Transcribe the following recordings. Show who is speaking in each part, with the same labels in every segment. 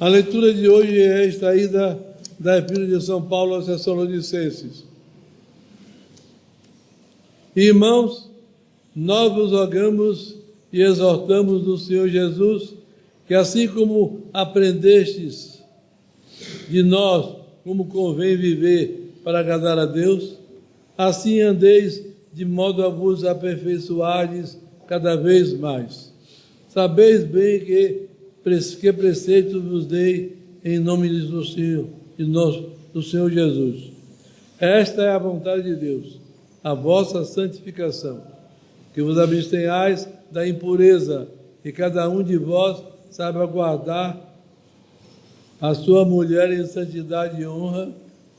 Speaker 1: A leitura de hoje é extraída da Epístola de São Paulo aos Tessalonicenses. Irmãos, nós vos rogamos e exortamos no Senhor Jesus, que assim como aprendestes de nós como convém viver para agradar a Deus, assim andeis de modo a vos aperfeiçoardes cada vez mais. Sabeis bem que preceitos vos dei em nome do Senhor Jesus. Esta é a vontade de Deus, a vossa santificação, que vos abstenhais da impureza, e cada um de vós saiba guardar a sua mulher em santidade e honra,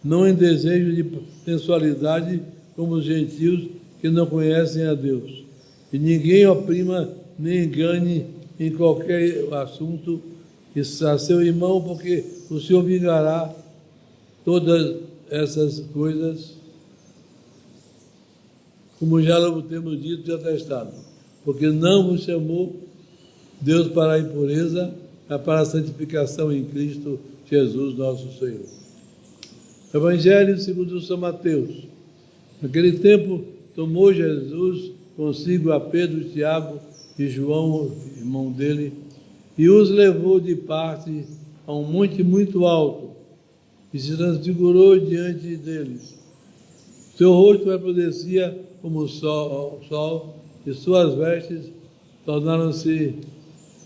Speaker 1: não em desejo de sensualidade, como os gentios que não conhecem a Deus. E ninguém oprima nem engane em qualquer assunto a seu irmão, porque o Senhor vingará todas essas coisas, como já temos dito e atestado, porque não vos chamou Deus para a impureza, mas para a santificação em Cristo Jesus nosso Senhor. Evangelho segundo São Mateus. Naquele tempo tomou Jesus consigo a Pedro, Tiago e João, irmão dele, e os levou de parte a um monte muito alto, e se transfigurou diante deles. Seu rosto resplandecia como o sol, e suas vestes tornaram-se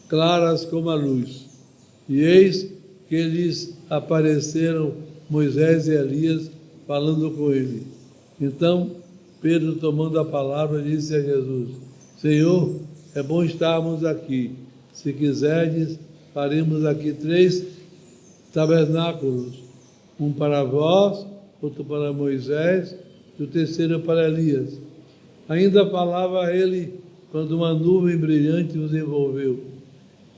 Speaker 1: claras como a luz. E eis que lhes apareceram Moisés e Elias falando com ele. Então Pedro, tomando a palavra, disse a Jesus: Senhor, é bom estarmos aqui. Se quiserdes, faremos aqui 3 tabernáculos, um para vós, outro para Moisés e o terceiro para Elias. Ainda falava ele quando uma nuvem brilhante os envolveu,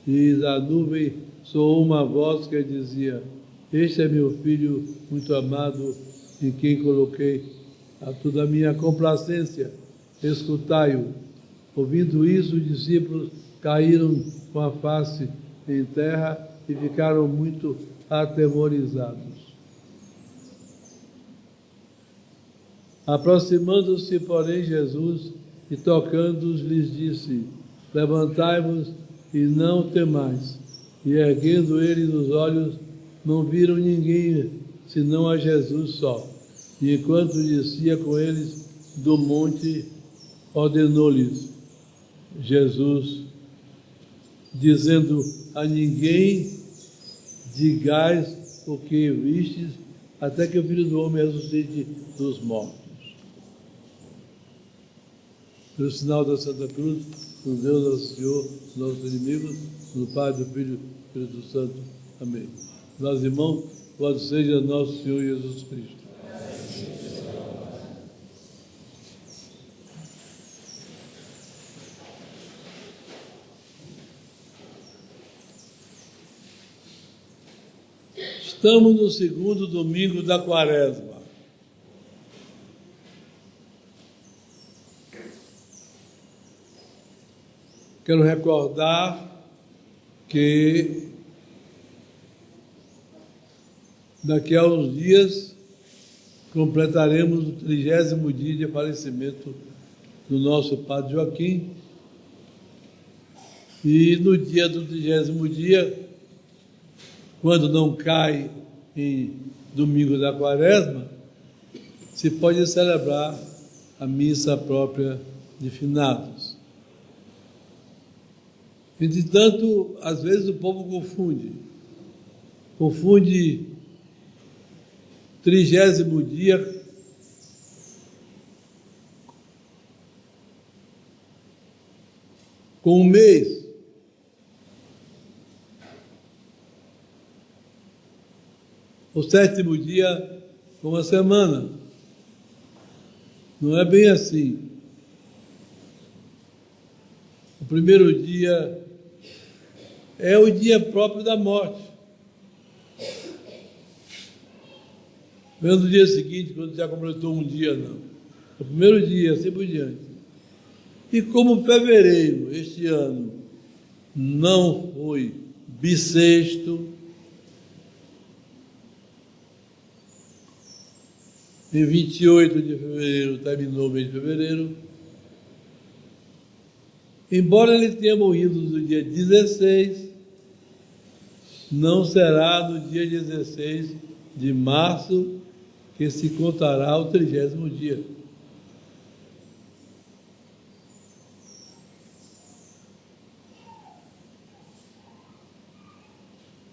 Speaker 1: e da nuvem soou uma voz que dizia: Este é meu filho muito amado, em quem coloquei a toda a minha complacência, escutai-o. Ouvindo isso, os discípulos caíram com a face em terra e ficaram muito atemorizados. Aproximando-se, porém, Jesus e tocando-os, lhes disse: Levantai-vos e não temais. E erguendo eles os olhos, não viram ninguém, senão a Jesus só. E enquanto descia com eles do monte, ordenou-lhes Jesus, dizendo: A ninguém digais o que vistes, até que o Filho do Homem ressuscite dos mortos. Pelo sinal da Santa Cruz, com Deus nosso Senhor, nossos inimigos, no Pai, do Filho e do Espírito Santo. Amém. Meus irmãos, louvado seja nosso Senhor Jesus Cristo. Estamos no segundo domingo da Quaresma. Quero recordar que daqui a uns dias completaremos o 30º dia de falecimento do nosso Padre Joaquim. E no dia do 30º dia, quando não cai em domingo da Quaresma, se pode celebrar a missa própria de finados. Entretanto, às vezes o povo confunde 30º dia com um mês. O 7º dia com uma semana. Não é bem assim. O primeiro dia é o dia próprio da morte. Não é no dia seguinte, quando já completou um dia, não. O primeiro dia, assim por diante. E como fevereiro, este ano, não foi bissexto, Em 28 de fevereiro terminou o mês de fevereiro. Embora ele tenha morrido no dia 16, não será no dia 16 de março que se contará o 30º dia.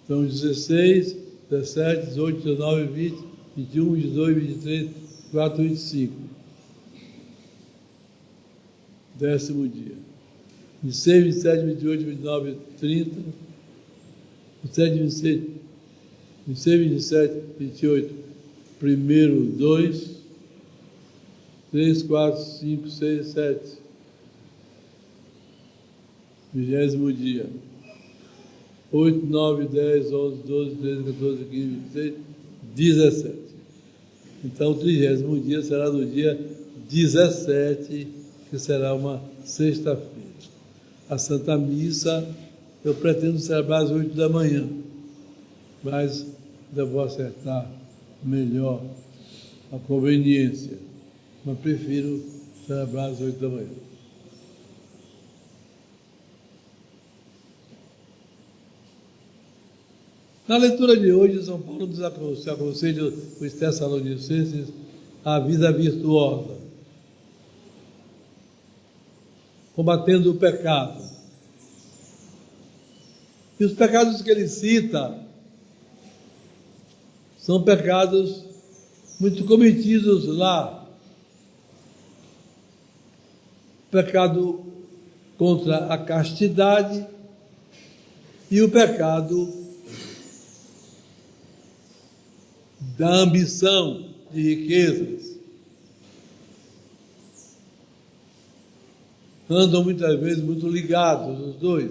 Speaker 1: Então, 16, 17, 18, 19, 20, 21, 22, 23, 24, 25. 10º dia. 26, 27, 28, 29, 30. 27, 26, 26, 27, 28. Primeiro, 2, 3, 4, 5, 6, 7. 20º dia. 8, 9, 10, 11, 12, 13, 14, 15, 16, 17. Então, o 30º dia será no dia 17, que será uma sexta-feira. A Santa Missa eu pretendo celebrar às 8 da manhã, mas ainda vou acertar melhor a conveniência, mas prefiro celebrar às 8 da manhã. Na leitura de hoje, São Paulo nos aconselha os Tessalonicenses à vida virtuosa, combatendo o pecado. E os pecados que ele cita são pecados muito cometidos lá. Pecado contra a castidade e o pecado da ambição de riquezas. Andam muitas vezes muito ligados os dois.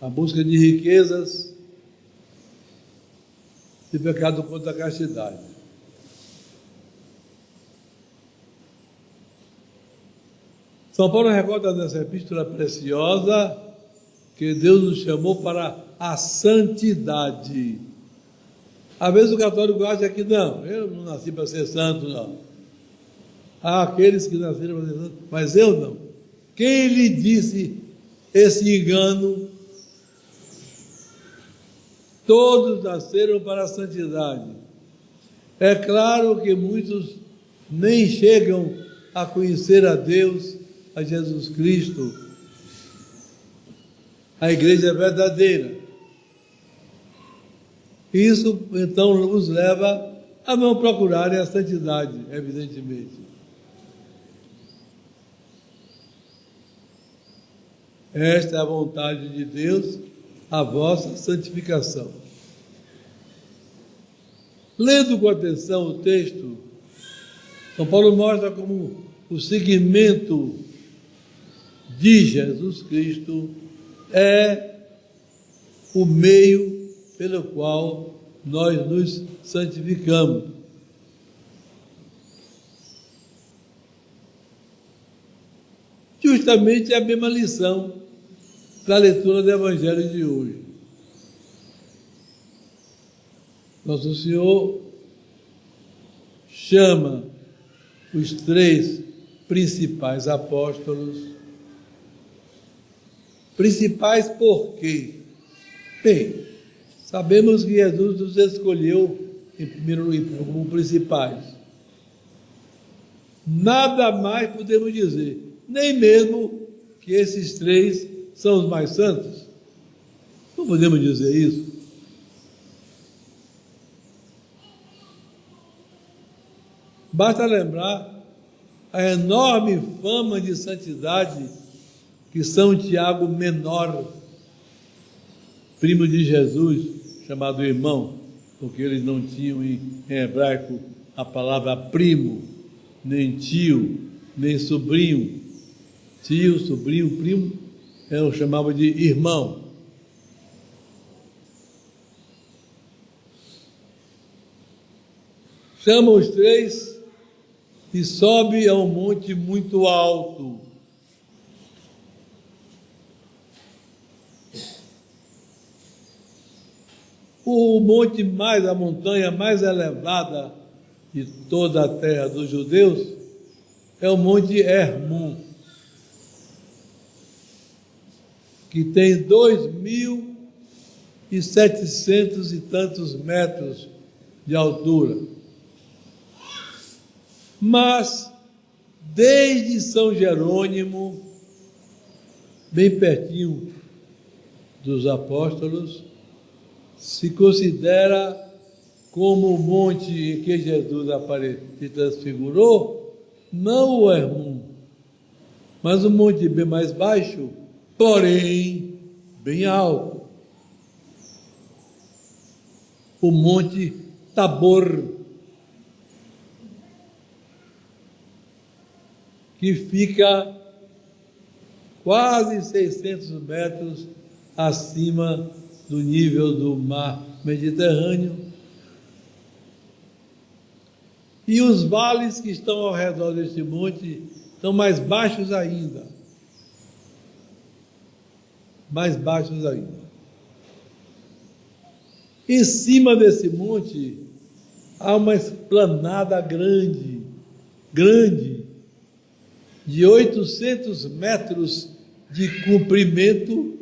Speaker 1: A busca de riquezas e pecado contra a castidade. São Paulo recorda nessa epístola preciosa que Deus nos chamou para a santidade. Às vezes o católico acha que não, eu não nasci para ser santo, não. Há aqueles que nasceram para ser santo, mas eu não. Quem lhe disse esse engano? Todos nasceram para a santidade. É claro que muitos nem chegam a conhecer a Deus, a Jesus Cristo. A igreja é verdadeira. Isso, então, os leva a não procurarem a santidade, evidentemente. Esta é a vontade de Deus, a vossa santificação. Lendo com atenção o texto, São Paulo mostra como o seguimento de Jesus Cristo é o meio pelo qual nós nos santificamos. Justamente é a mesma lição da leitura do Evangelho de hoje. Nosso Senhor chama os 3 principais apóstolos. Principais por quê? Bem, sabemos que Jesus os escolheu em primeiro lugar como principais. Nada mais podemos dizer, nem mesmo que esses 3 são os mais santos. Não podemos dizer isso. Basta lembrar a enorme fama de santidade que São Tiago Menor, primo de Jesus, chamado irmão, porque eles não tinham em hebraico a palavra primo, nem tio, nem sobrinho. Tio, sobrinho, primo, eu chamava de irmão. Chama os 3 e sobe a um monte muito alto. O monte mais, a montanha mais elevada de toda a terra dos judeus é o Monte Hermon, que tem 2.700 e tantos metros de altura. Mas, desde São Jerônimo, bem pertinho dos apóstolos, se considera como o monte em que Jesus se transfigurou, não o Hermon, mas um monte bem mais baixo, porém bem alto. O Monte Tabor, que fica quase 600 metros acima do nível do mar Mediterrâneo. E os vales que estão ao redor deste monte estão mais baixos ainda. Mais baixos ainda. Em cima desse monte há uma esplanada grande, de 800 metros de comprimento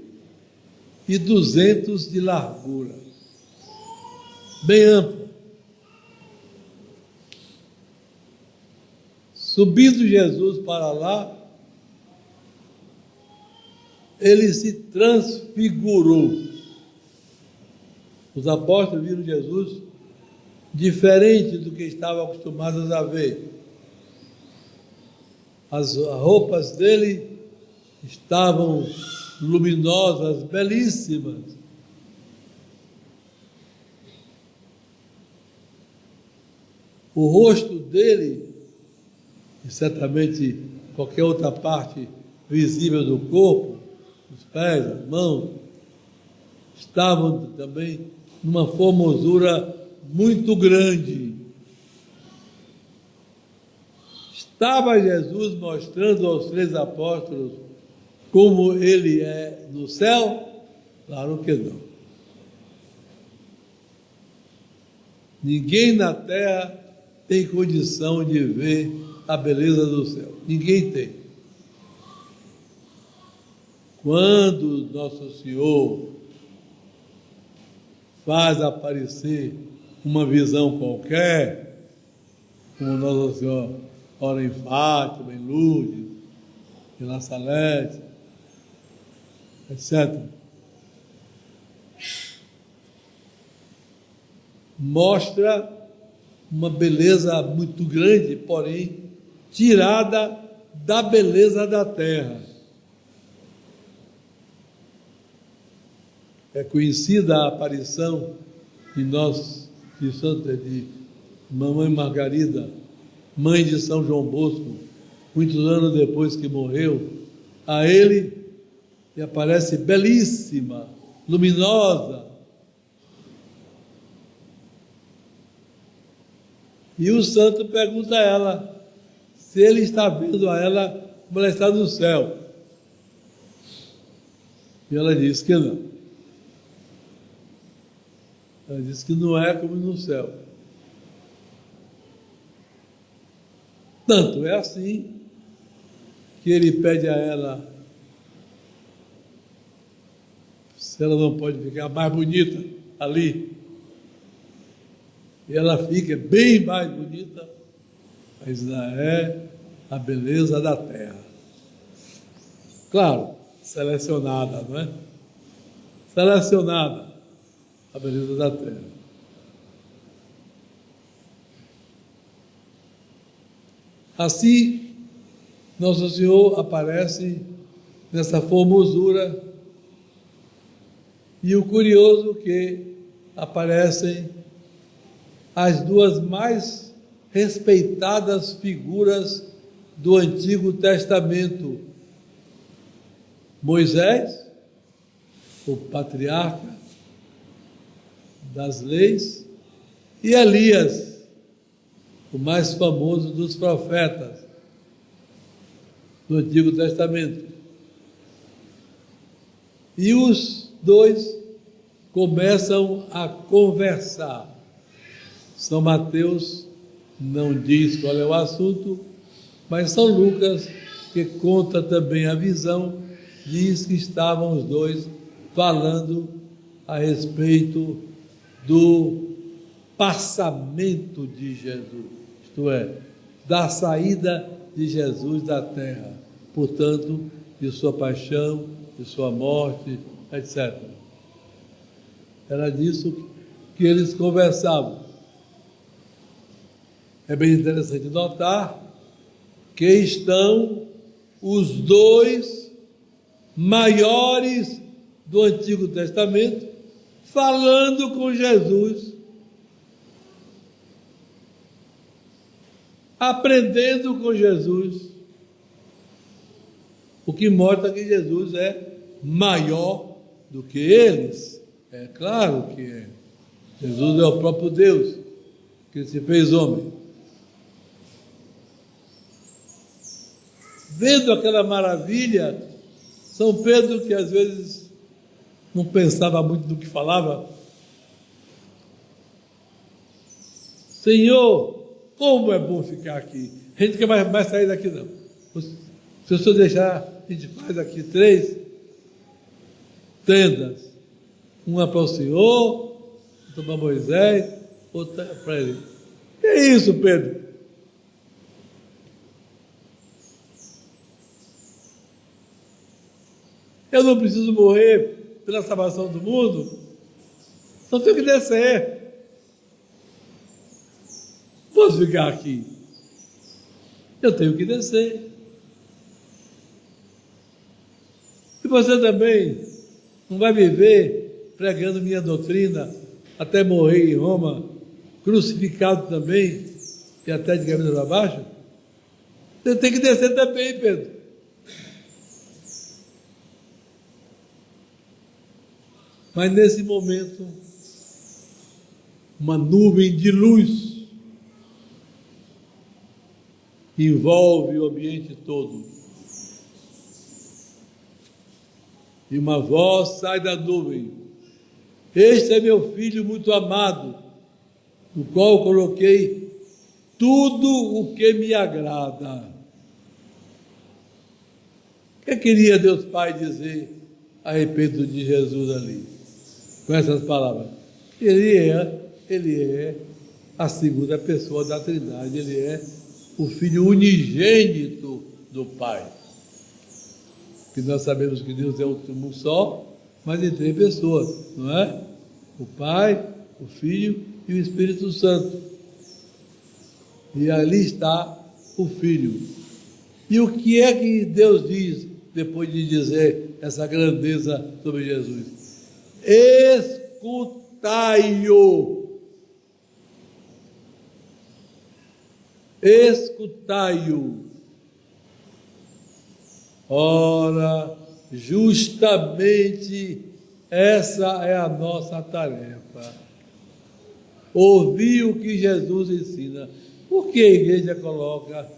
Speaker 1: e 200 de largura, bem ampla. Subindo Jesus para lá, ele se transfigurou. Os apóstolos viram Jesus diferente do que estavam acostumados a ver. As roupas dele estavam luminosas, belíssimas. O rosto dele, e certamente qualquer outra parte visível do corpo, os pés, as mãos, estavam também numa formosura muito grande. Estava Jesus mostrando aos 3 apóstolos como ele é no céu? Claro que não. Ninguém na terra tem condição de ver a beleza do céu. Ninguém tem. Quando Nosso Senhor faz aparecer uma visão qualquer, como Nosso Senhor ora em Fátima, em Lourdes, em La Salete, etc. Mostra uma beleza muito grande, porém tirada da beleza da terra. É conhecida a aparição de Mamãe Margarida, mãe de São João Bosco, muitos anos depois que morreu, a ele, e aparece belíssima, luminosa. E o santo pergunta a ela se ele está vendo a ela como ela está no céu. E ela diz que não. Ela diz que não é como no céu. Tanto é assim que ele pede a ela se ela não pode ficar mais bonita ali. E ela fica bem mais bonita, mas ainda é a beleza da terra. Claro, selecionada, não é? Selecionada a beleza da terra. Assim, Nosso Senhor aparece nessa formosura, e o curioso é que aparecem as 2 mais respeitadas figuras do Antigo Testamento: Moisés, o patriarca das leis, e Elias, o mais famoso dos profetas do Antigo Testamento. E os 2 começam a conversar. São Mateus não diz qual é o assunto, mas São Lucas, que conta também a visão, diz que estavam os dois falando a respeito do passamento de Jesus, isto é, da saída de Jesus da terra, portanto, de sua paixão, de sua morte, etc. Era disso que eles conversavam. É bem interessante notar que estão os dois maiores do Antigo Testamento falando com Jesus, aprendendo com Jesus, o que mostra que Jesus é maior do que eles. É claro que é. Jesus é o próprio Deus que se fez homem. Vendo aquela maravilha, São Pedro, que às vezes não pensava muito no que falava, Senhor, como é bom ficar aqui. A gente quer mais sair daqui não. Se o Senhor deixar, a gente faz aqui 3 tendas. Uma para o Senhor, outra para Moisés, outra para ele. Que é isso, Pedro? Eu não preciso morrer pela salvação do mundo, então tenho que descer. Posso ficar aqui? Eu tenho que descer. E você também não vai viver pregando minha doutrina até morrer em Roma, crucificado também, e até de cabeça para baixo? Você tem que descer também, Pedro. Mas nesse momento, uma nuvem de luz envolve o ambiente todo. E uma voz sai da nuvem: este é meu filho muito amado, no qual coloquei tudo o que me agrada. O que queria Deus Pai dizer a respeito de Jesus ali, com essas palavras? Ele é a segunda pessoa da Trindade, ele é o Filho unigênito do Pai. Que nós sabemos que Deus é um só, mas em 3 pessoas, não é? O Pai, o Filho e o Espírito Santo. E ali está o Filho. E o que é que Deus diz depois de dizer essa grandeza sobre Jesus? Escutai-o. Escutai-o. Ora, justamente essa é a nossa tarefa. Ouvir o que Jesus ensina. Por que a igreja coloca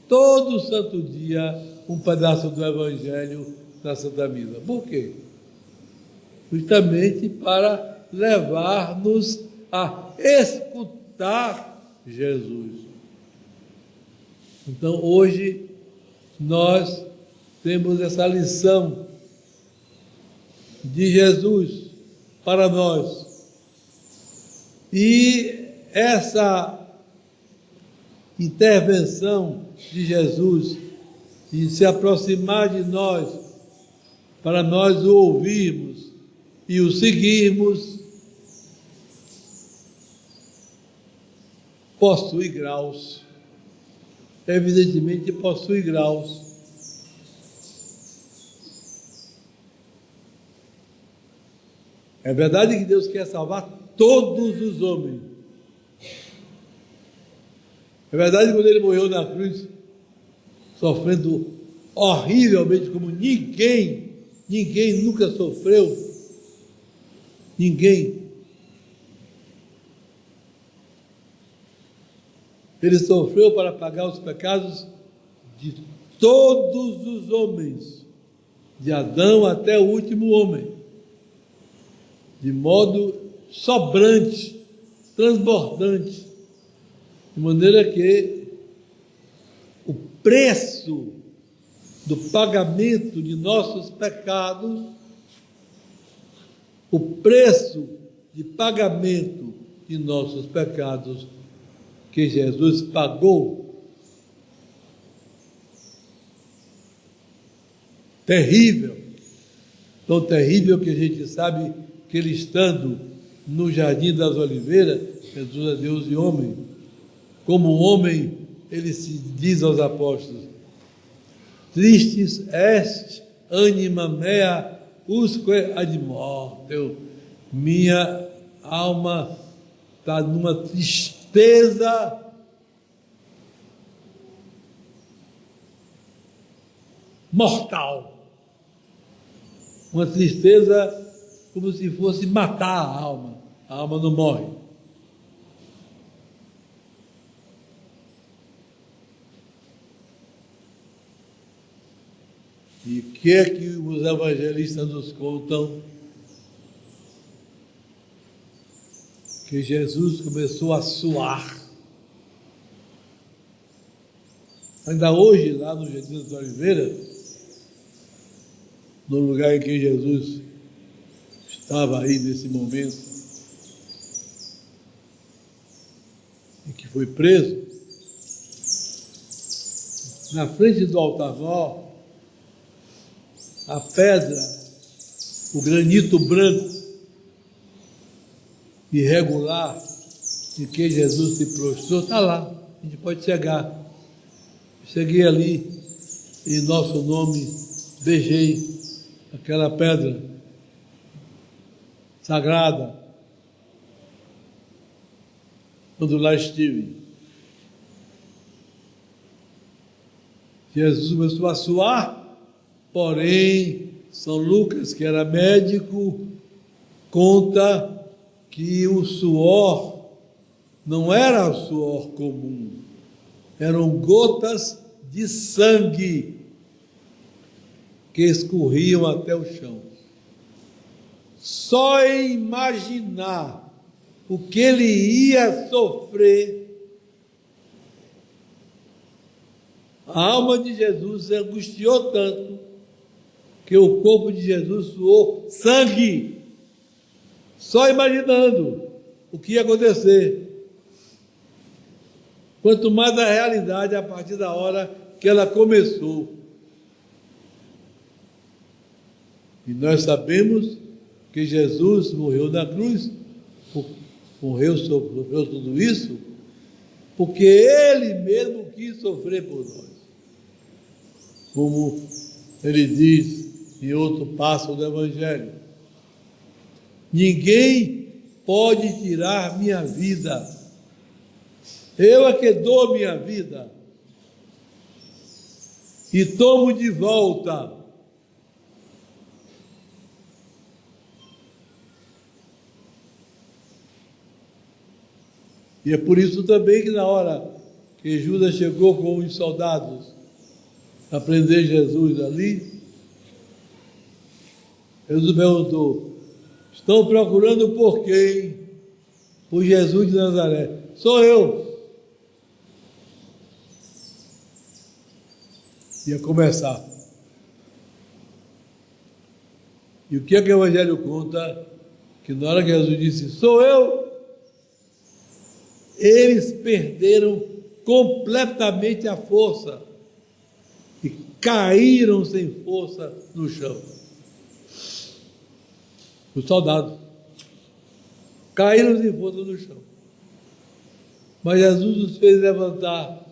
Speaker 1: todo santo dia um pedaço do Evangelho na Santa Missa? Por quê? Justamente para levar-nos a escutar Jesus. Então, hoje, nós temos essa lição de Jesus para nós. E essa intervenção de Jesus de se aproximar de nós, para nós o ouvirmos e o seguirmos, possui graus. Evidentemente possui graus. É verdade que Deus quer salvar todos os homens. É verdade que quando ele morreu na cruz, sofrendo horrivelmente como ninguém nunca sofreu, ninguém. Ele sofreu para pagar os pecados de todos os homens, de Adão até o último homem, de modo sobrante, transbordante, De maneira que o preço do pagamento de nossos pecados, o preço de pagamento de nossos pecados que Jesus pagou, terrível, tão terrível que a gente sabe que ele estando no Jardim das Oliveiras, Jesus é Deus e homem, como homem, ele se diz aos apóstolos: tristes est anima mea usque ad mortem. Minha alma está numa tristeza mortal. Uma tristeza como se fosse matar a alma. A alma não morre. E o que é que os evangelistas nos contam? Que Jesus começou a suar. Ainda hoje, lá no Jardim das Oliveiras, no lugar em que Jesus estava aí nesse momento, em que foi preso, na frente do altar-mor, a pedra, o granito branco, irregular, em que Jesus se prostrou, está lá, a gente pode chegar. Cheguei ali, em nosso nome, beijei aquela pedra sagrada, quando lá estive. Jesus começou a suar, porém, São Lucas, que era médico, conta que o suor não era suor comum, eram gotas de sangue que escorriam até o chão. Só em imaginar o que ele ia sofrer, a alma de Jesus se angustiou tanto que o corpo de Jesus suou sangue, só imaginando o que ia acontecer. Quanto mais a realidade a partir da hora que ela começou. E nós sabemos que Jesus morreu na cruz, sofreu tudo isso, porque Ele mesmo quis sofrer por nós. Como Ele diz em outro passo do Evangelho: ninguém pode tirar minha vida, eu é que dou minha vida e tomo de volta. E é por isso também que na hora que Judas chegou com os soldados a prender Jesus ali, Jesus perguntou: estão procurando por quem? Por Jesus de Nazaré. Sou eu. Ia começar. E o que é que o Evangelho conta? Que na hora que Jesus disse: sou eu, eles perderam completamente a força e caíram sem força no chão. Os soldados caíram sem força no chão. Mas Jesus os fez levantar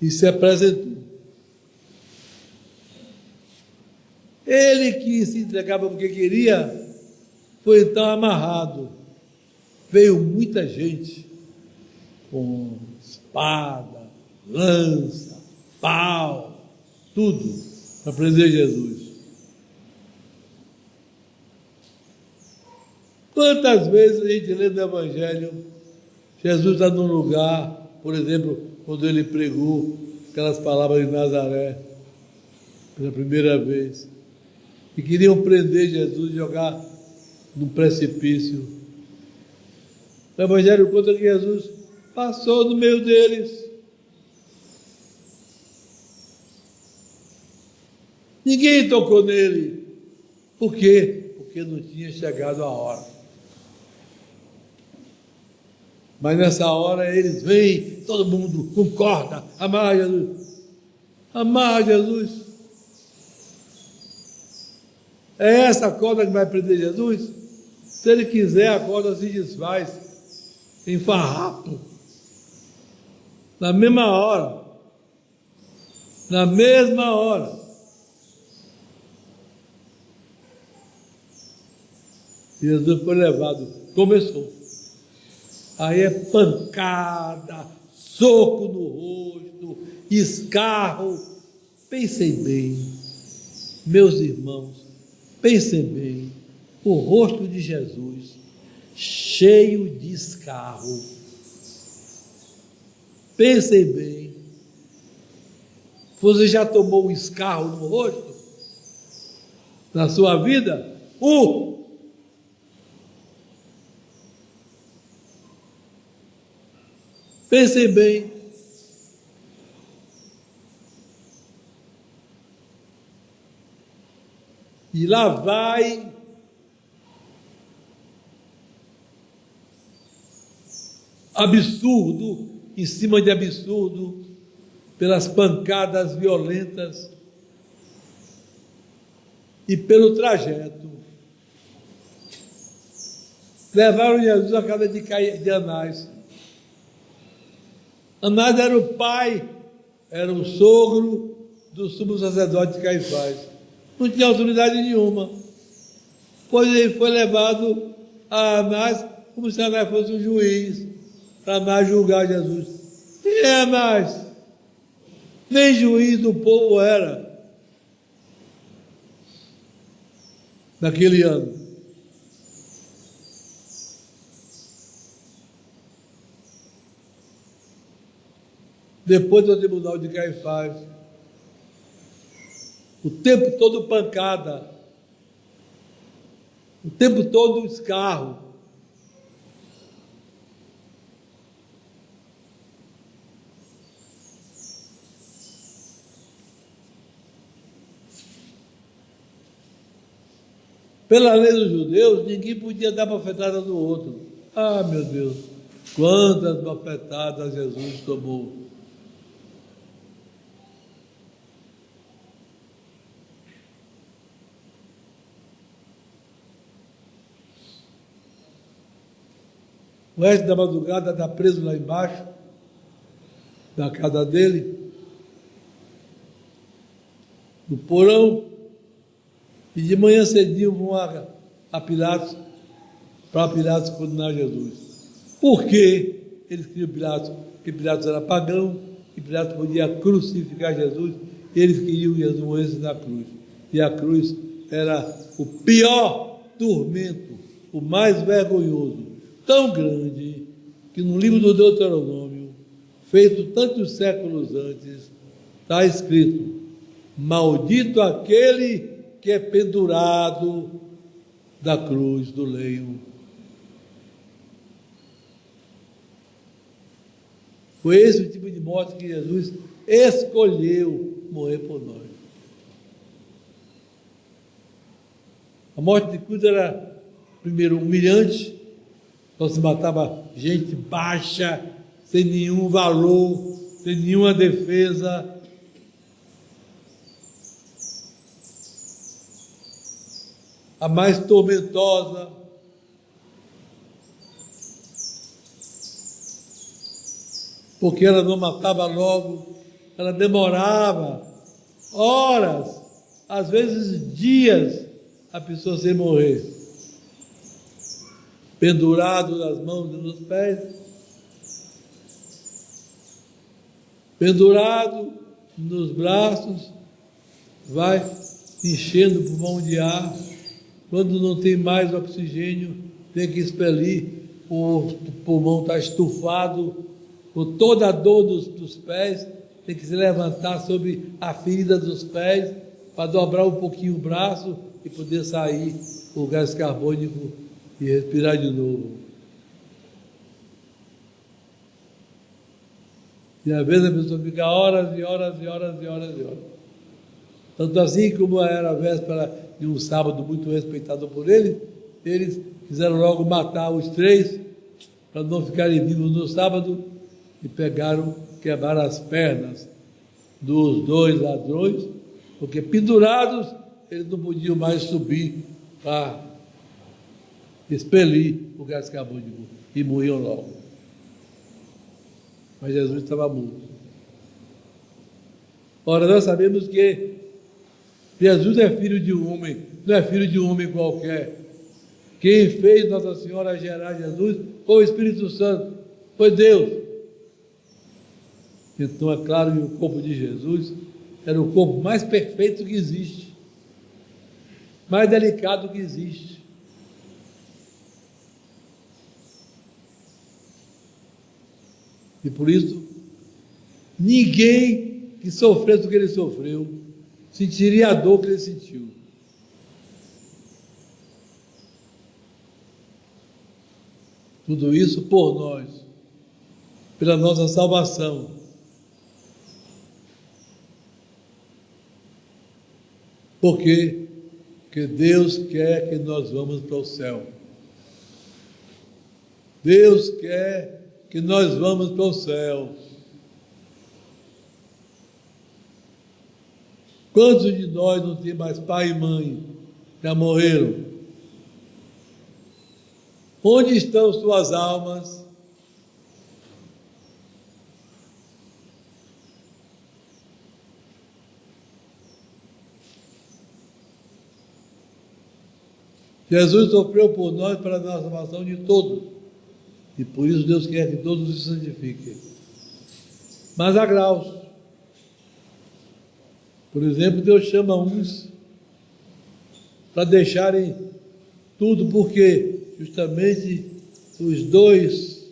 Speaker 1: e se apresentou. Ele que se entregava porque queria, foi então amarrado. Veio muita gente com espada, lança, pau, tudo para prender Jesus. Quantas vezes a gente lê no Evangelho, Jesus está num lugar, por exemplo, quando ele pregou aquelas palavras de Nazaré, pela primeira vez, e queriam prender Jesus e jogar num precipício. O Evangelho conta que Jesus passou no meio deles. Ninguém tocou nele. Por quê? Porque não tinha chegado a hora. Mas nessa hora eles vêm, todo mundo concorda, amarra Jesus. Amarra Jesus. É essa corda que vai prender Jesus? Se ele quiser, a corda se desfaz em farrapo. Na mesma hora. Na mesma hora. Jesus foi levado. Começou. Aí é pancada, soco no rosto, escarro. Pensem bem, meus irmãos, pensem bem, o rosto de Jesus cheio de escarro. Pensem bem, você já tomou um escarro no rosto? Na sua vida? Pensem bem. E lá vai absurdo em cima de absurdo, pelas pancadas violentas e pelo trajeto. Levaram Jesus à casa de Anás. Anás era o pai, era o sogro do sumo sacerdote Caifás. Não tinha autoridade nenhuma. Pois ele foi levado a Anás, como se Anás fosse um juiz, para Anás julgar Jesus. E Anás, nem juiz do povo era, naquele ano. Depois do tribunal de Caifás, o tempo todo pancada, o tempo todo escarro. Pela lei dos judeus, ninguém podia dar bofetada no outro. Ah, meu Deus, quantas bofetadas Jesus tomou. O resto da madrugada está preso lá embaixo, da casa dele, no porão, e de manhã cedinho vão a Pilatos, para Pilatos condenar Jesus. Por quê? Eles queriam Pilatos, porque Pilatos era pagão, e Pilatos podia crucificar Jesus, e eles queriam que Jesus morresse na cruz. E a cruz era o pior tormento, o mais vergonhoso, tão grande, que no livro do Deuteronômio, feito tantos séculos antes, está escrito: maldito aquele que é pendurado da cruz do leio. Foi esse o tipo de morte que Jesus escolheu morrer por nós. A morte de cruz era, primeiro, humilhante. Então se matava gente baixa, sem nenhum valor, sem nenhuma defesa. A mais tormentosa. Porque ela não matava logo, ela demorava horas, às vezes dias, a pessoa sem morrer. Pendurado nas mãos e nos pés, pendurado nos braços, vai enchendo o pulmão de ar. Quando não tem mais oxigênio, tem que expelir, o pulmão está estufado, com toda a dor dos pés, tem que se levantar sobre a ferida dos pés, para dobrar um pouquinho o braço e poder sair o gás carbônico e respirar de novo. E às vezes a pessoa fica horas e horas e horas e horas e horas. Tanto assim como era a véspera de um sábado muito respeitado por eles, eles quiseram logo matar os 3 para não ficarem vivos no sábado e quebraram as pernas dos 2 ladrões, porque pendurados eles não podiam mais subir para expelir o que acabou de morrer, e morriam logo. Mas Jesus estava morto. Ora, nós sabemos que Jesus é filho de um homem, não é filho de um homem qualquer. Quem fez Nossa Senhora gerar Jesus foi o Espírito Santo, foi Deus. Então é claro que o corpo de Jesus era o corpo mais perfeito que existe, mais delicado que existe. E por isso, ninguém que sofresse o que ele sofreu sentiria a dor que ele sentiu. Tudo isso por nós, pela nossa salvação. Por quê? Porque Deus quer que nós vamos para o céu. Deus quer que nós vamos para o céu. Quantos de nós não tem mais pai e mãe? Já morreram? Onde estão suas almas? Jesus sofreu por nós para a nossa salvação de todos. E por isso Deus quer que todos se santifiquem. Mas há graus. Por exemplo, Deus chama uns para deixarem tudo, porque justamente os 2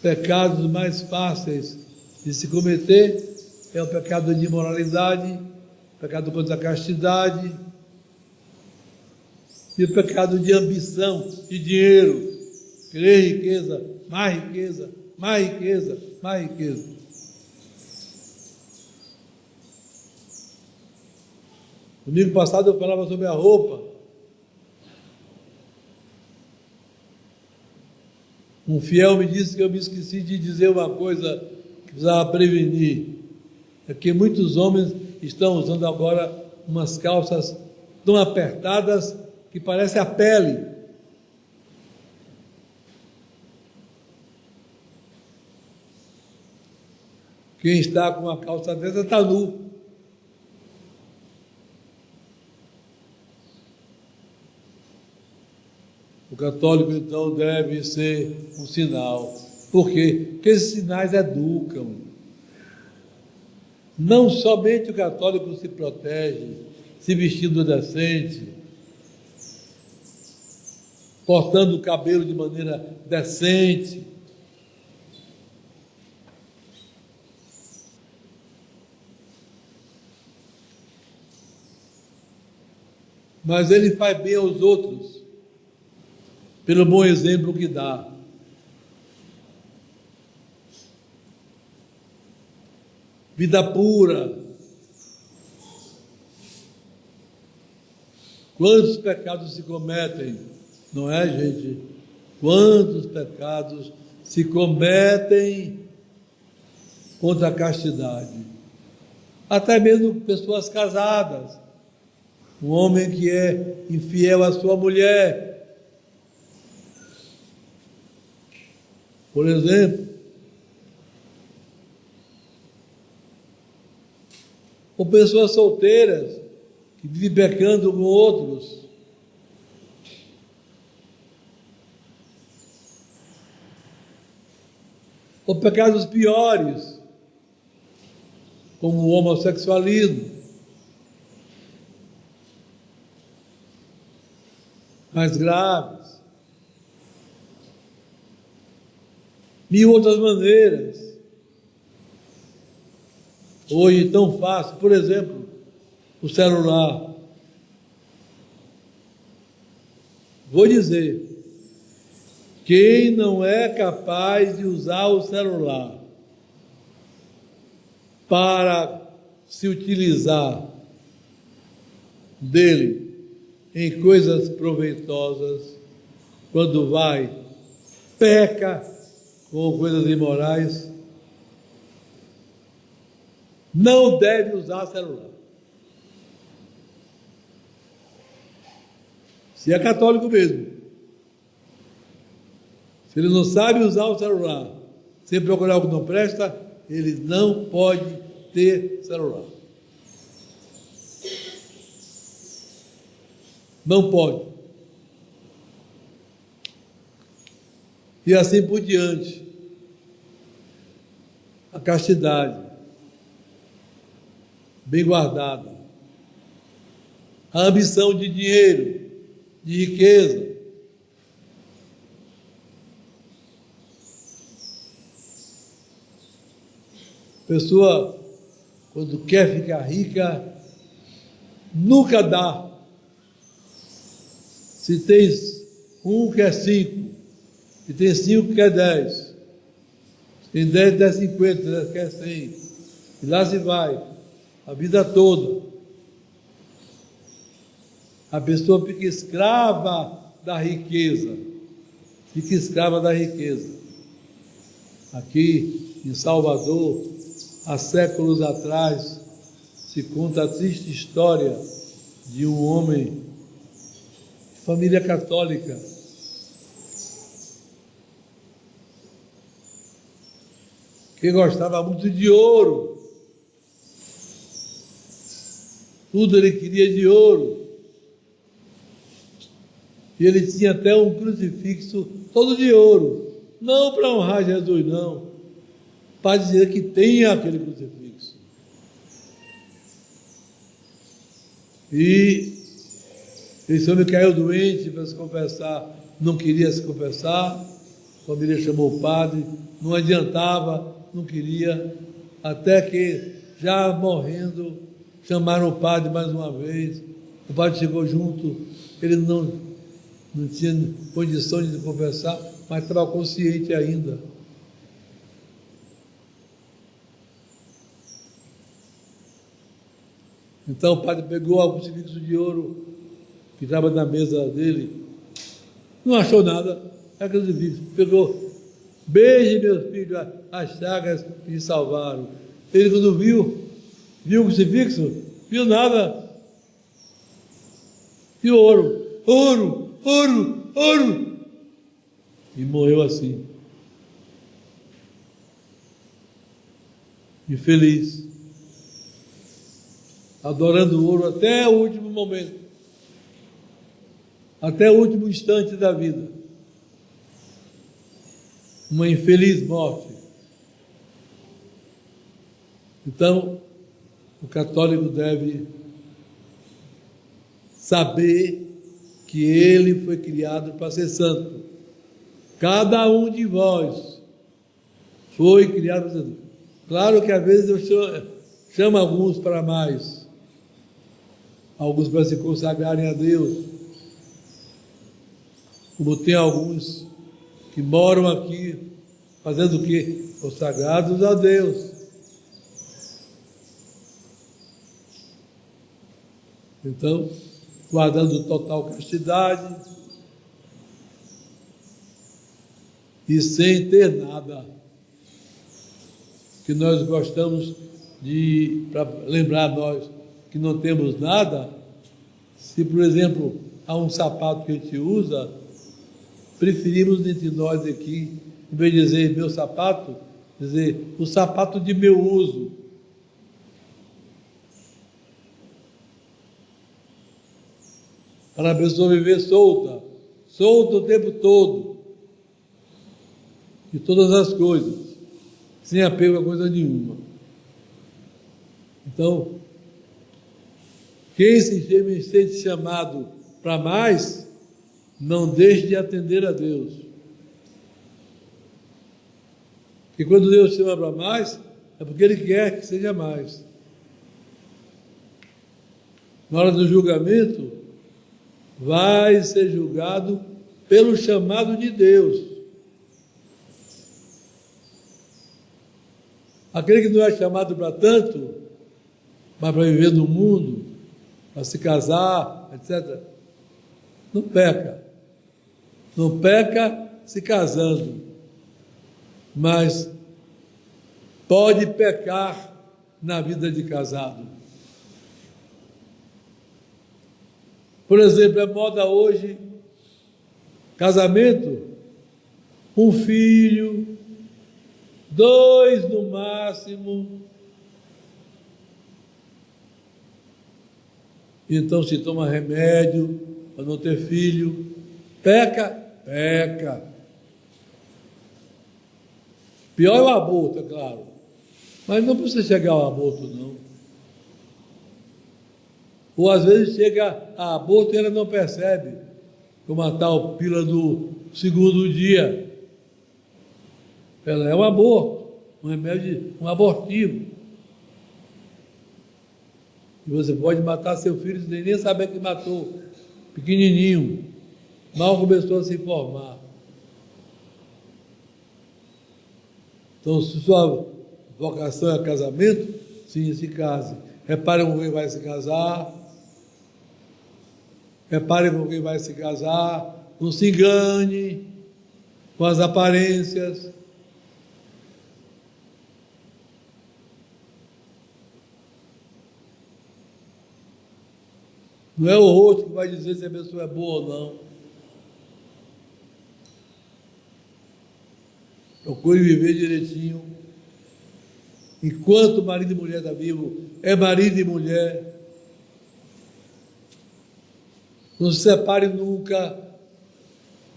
Speaker 1: pecados mais fáceis de se cometer é o pecado de imoralidade, o pecado contra a castidade e o pecado de ambição, de dinheiro, querer riqueza, mais riqueza, mais riqueza, mais riqueza. Domingo passado eu falava sobre a roupa. Um fiel me disse que eu me esqueci de dizer uma coisa que precisava prevenir. É que muitos homens estão usando agora umas calças tão apertadas que parece a pele. Quem está com uma calça dessa está nu. O católico, então, deve ser um sinal. Por quê? Porque esses sinais educam. Não somente o católico se protege, se vestindo decente, cortando o cabelo de maneira decente, mas ele faz bem aos outros, pelo bom exemplo que dá. Vida pura. Quantos pecados se cometem, não é, gente? Quantos pecados se cometem contra a castidade? Até mesmo pessoas casadas. Um homem que é infiel à sua mulher, por exemplo, ou pessoas solteiras que vivem pecando com outros, ou pecados piores, como o homossexualismo, mais graves, mil outras maneiras. Hoje tão fácil, por exemplo, o celular. Vou dizer, quem não é capaz de usar o celular para se utilizar dele em coisas proveitosas, quando vai, peca com coisas imorais, não deve usar celular. Se é católico mesmo, se ele não sabe usar o celular, sem procurar algo que não presta, ele não pode ter celular. Não pode. E assim por diante. A castidade, bem guardada. A ambição de dinheiro, de riqueza. A pessoa, quando quer ficar rica, nunca dá. Se tens um, quer 5. Se tem 5, quer 10. Se tem 10, quer 50, quer 100. E lá se vai, a vida toda. A pessoa fica escrava da riqueza. Fica escrava da riqueza. Aqui em Salvador, há séculos atrás, se conta a triste história de um homem de família católica, que gostava muito de ouro. Tudo ele queria de ouro. E ele tinha até um crucifixo todo de ouro. Não para honrar Jesus, não. Para dizer que tem aquele crucifixo. E esse homem caiu doente para se confessar. Não queria se confessar. A família chamou o padre. Não adiantava, não queria. Até que, já morrendo, chamaram o padre mais uma vez. O padre chegou junto. Ele não tinha condições de confessar, mas estava consciente ainda. Então o padre pegou o crucifixo de ouro que estava na mesa dele, não achou nada, é crucifixo. Pegou, beije meu filho, as chagas que me salvaram. Ele, quando viu o crucifixo, viu nada, viu ouro, ouro, ouro, ouro, e morreu assim, infeliz, adorando o ouro até o último momento, até o último instante da vida. Uma infeliz morte. Então, o católico deve saber que ele foi criado para ser santo. Cada um de vós foi criado para ser santo. Claro que às vezes eu chamo alguns para mais, alguns para se consagrarem a Deus, como tem alguns que moram aqui fazendo o quê? Consagrados a Deus. Então, guardando total castidade e sem ter nada, que nós gostamos de, para lembrar nós que não temos nada. Se, por exemplo, há um sapato que a gente usa, preferimos entre nós aqui, em vez de dizer meu sapato, dizer o sapato de meu uso. Para a pessoa viver solta o tempo todo, de todas as coisas, sem apego a coisa nenhuma. Então, quem se sente chamado para mais, não deixe de atender a Deus. Porque quando Deus chama para mais, é porque Ele quer que seja mais. Na hora do julgamento, vai ser julgado pelo chamado de Deus. Aquele que não é chamado para tanto, mas para viver no mundo, para se casar, etc., não peca. Não peca se casando, mas pode pecar na vida de casado. Por exemplo, é moda hoje, casamento, um filho, 2 no máximo. Então se toma remédio para não ter filho. Peca? Peca. Pior é o aborto, é claro. Mas não precisa chegar ao aborto, não. Ou às vezes chega a aborto e ela não percebe, como a tal pílula do segundo dia. Ela é um aborto, um remédio, um abortivo. E você pode matar seu filho sem nem saber que matou, pequenininho, mal começou a se formar. Então, se sua vocação é casamento, sim, se case. Repare com quem vai se casar. Repare com quem vai se casar. Não se engane com as aparências. Não é o rosto que vai dizer se a pessoa é boa ou não. Procure viver direitinho. Enquanto o marido e mulher está vivo, é marido e mulher. Não se separe nunca.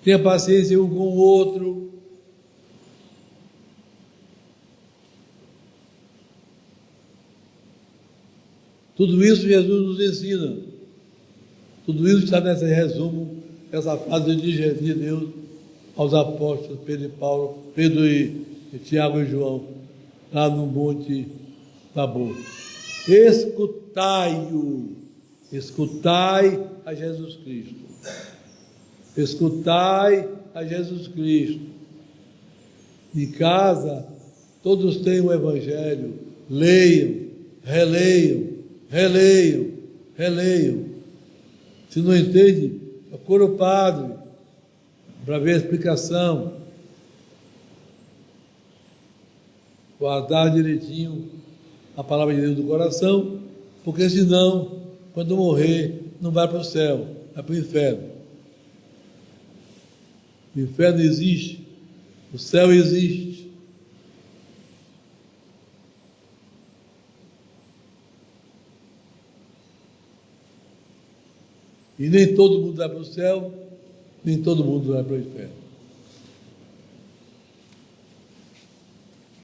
Speaker 1: Tenha paciência um com o outro. Tudo isso Jesus nos ensina. Tudo isso está nesse resumo, essa frase de Deus aos apóstolos Pedro e Paulo, Pedro e Tiago e João, lá no Monte Tabor. Escutai-o, escutai a Jesus Cristo. Escutai a Jesus Cristo. Em casa, todos têm o Evangelho. Leiam, releiam, releiam, releiam. Se não entende, procura o padre para ver a explicação. Guardar direitinho a palavra de Deus do coração, porque senão, quando morrer, não vai para o céu, vai para o inferno. O inferno existe, o céu existe. E nem todo mundo vai para o céu, nem todo mundo vai para o inferno.